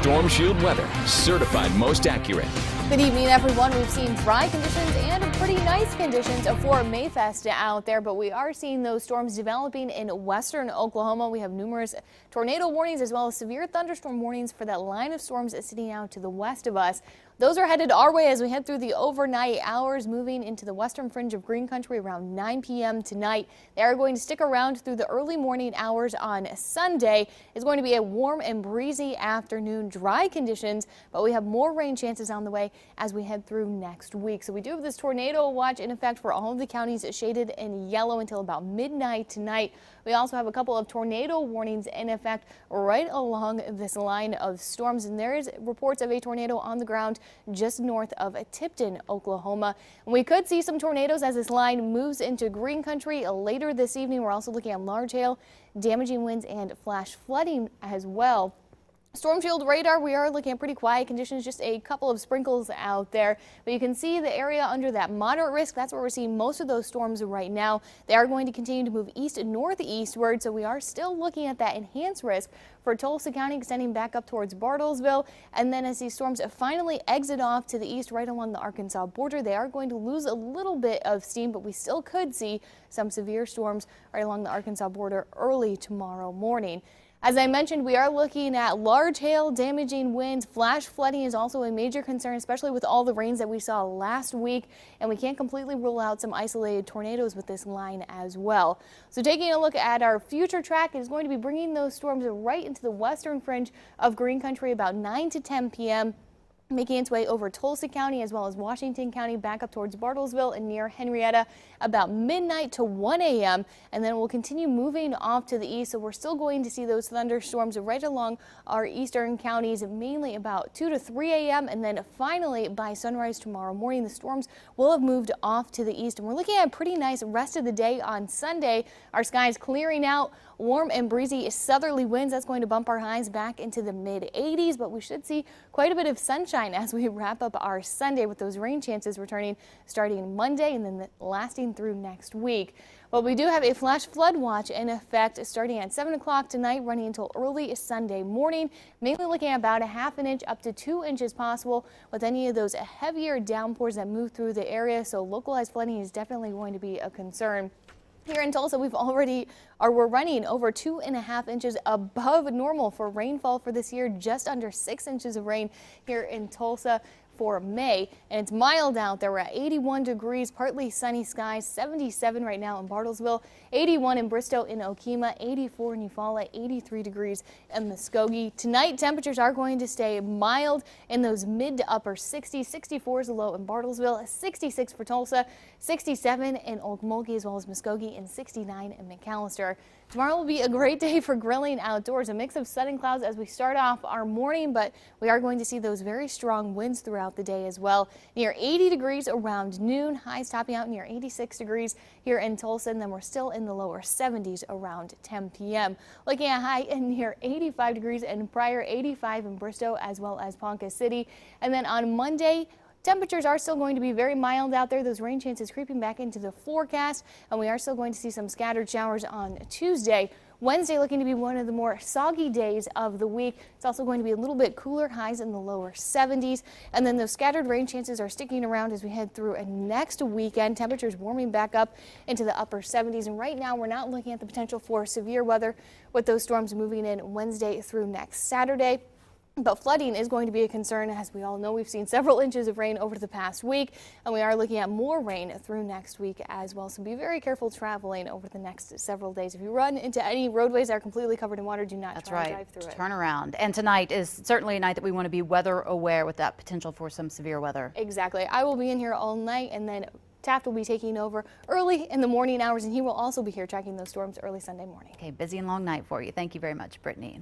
Storm Shield weather, certified most accurate. Good evening, everyone. We've seen dry conditions and pretty nice conditions for Mayfest out there, but we are seeing those storms developing in western Oklahoma. We have numerous tornado warnings as well as severe thunderstorm warnings for that line of storms sitting out to the west of us. Those are headed our way as we head through the overnight hours, moving into the western fringe of green country around 9 p.m. tonight. They are going to stick around through the early morning hours on Sunday. It's going to be a warm and breezy afternoon, dry conditions, but we have more rain chances on the way as we head through next week. So we do have this tornado watch in effect for all of the counties shaded in yellow until about midnight tonight. We also have a couple of tornado warnings in effect right along this line of storms, and there is reports of a tornado on the ground just north of Tipton, Oklahoma. And we could see some tornadoes as this line moves into green country later this evening. We're also looking at large hail, damaging winds, and flash flooding as well. Storm Shield radar, we are looking at pretty quiet conditions, just a couple of sprinkles out there, but you can see the area under that moderate risk. That's where we're seeing most of those storms right now. They are going to continue to move east and northeastward, so we are still looking at that enhanced risk for Tulsa County, extending back up towards Bartlesville. And then as these storms finally exit off to the east right along the Arkansas border, they are going to lose a little bit of steam, but we still could see some severe storms right along the Arkansas border early tomorrow morning. As I mentioned, we are looking at large hail, damaging winds. Flash flooding is also a major concern, especially with all the rains that we saw last week. And we can't completely rule out some isolated tornadoes with this line as well. So taking a look at our future track, it is going to be bringing those storms right into the western fringe of green country about 9 to 10 p.m. making its way over Tulsa County as well as Washington County back up towards Bartlesville and near Henrietta about midnight to 1 a.m. and then we'll continue moving off to the east. So we're still going to see those thunderstorms right along our eastern counties, mainly about 2 to 3 a.m. and then finally by sunrise tomorrow morning, the storms will have moved off to the east. And we're looking at a pretty nice rest of the day on Sunday. Our skies clearing out, warm and breezy southerly winds. That's going to bump our highs back into the mid 80s, but we should see quite a bit of sunshine as we wrap up our Sunday with those rain chances returning starting Monday and then lasting through next week. But we do have a flash flood watch in effect starting at 7 o'clock tonight, running until early Sunday morning, mainly looking at about a ½ inch up to 2 inches possible with any of those heavier downpours that move through the area. So localized flooding is definitely going to be a concern. Here in Tulsa, we're running over 2½ inches above normal for rainfall for this year, just under 6 inches of rain here in Tulsa for May, and it's mild out there. We're at 81 degrees, partly sunny skies, 77 right now in Bartlesville, 81 in Bristow, in Okemah, 84 in Eufaula, 83 degrees in Muskogee. Tonight, temperatures are going to stay mild in those mid to upper 60s. 64 is the low in Bartlesville, 66 for Tulsa, 67 in Okmulgee as well as Muskogee, and 69 in McAllister. Tomorrow will be a great day for grilling outdoors. A mix of sun and clouds as we start off our morning, but we are going to see those very strong winds throughout the day as well. Near 80 degrees around noon, highs topping out near 86 degrees here in Tulsa, and then we're still in the lower 70s around 10 p.m. Looking at high in near 85 degrees and prior 85 in Bristow as well as Ponca City. And then on Monday, temperatures are still going to be very mild out there. Those rain chances creeping back into the forecast, and we are still going to see some scattered showers on Tuesday. Wednesday looking to be one of the more soggy days of the week. It's also going to be a little bit cooler, highs in the lower 70s. And then those scattered rain chances are sticking around as we head through a next weekend. Temperatures warming back up into the upper 70s. And right now we're not looking at the potential for severe weather with those storms moving in Wednesday through next Saturday. But flooding is going to be a concern. As we all know, we've seen several inches of rain over the past week, and we are looking at more rain through next week as well. So be very careful traveling over the next several days. If you run into any roadways that are completely covered in water, do not try to drive through it. Turn around. And tonight is certainly a night that we want to be weather aware with that potential for some severe weather. Exactly. I will be in here all night, and then Taft will be taking over early in the morning hours, and he will also be here tracking those storms early Sunday morning. Okay, busy and long night for you. Thank you very much, Brittany.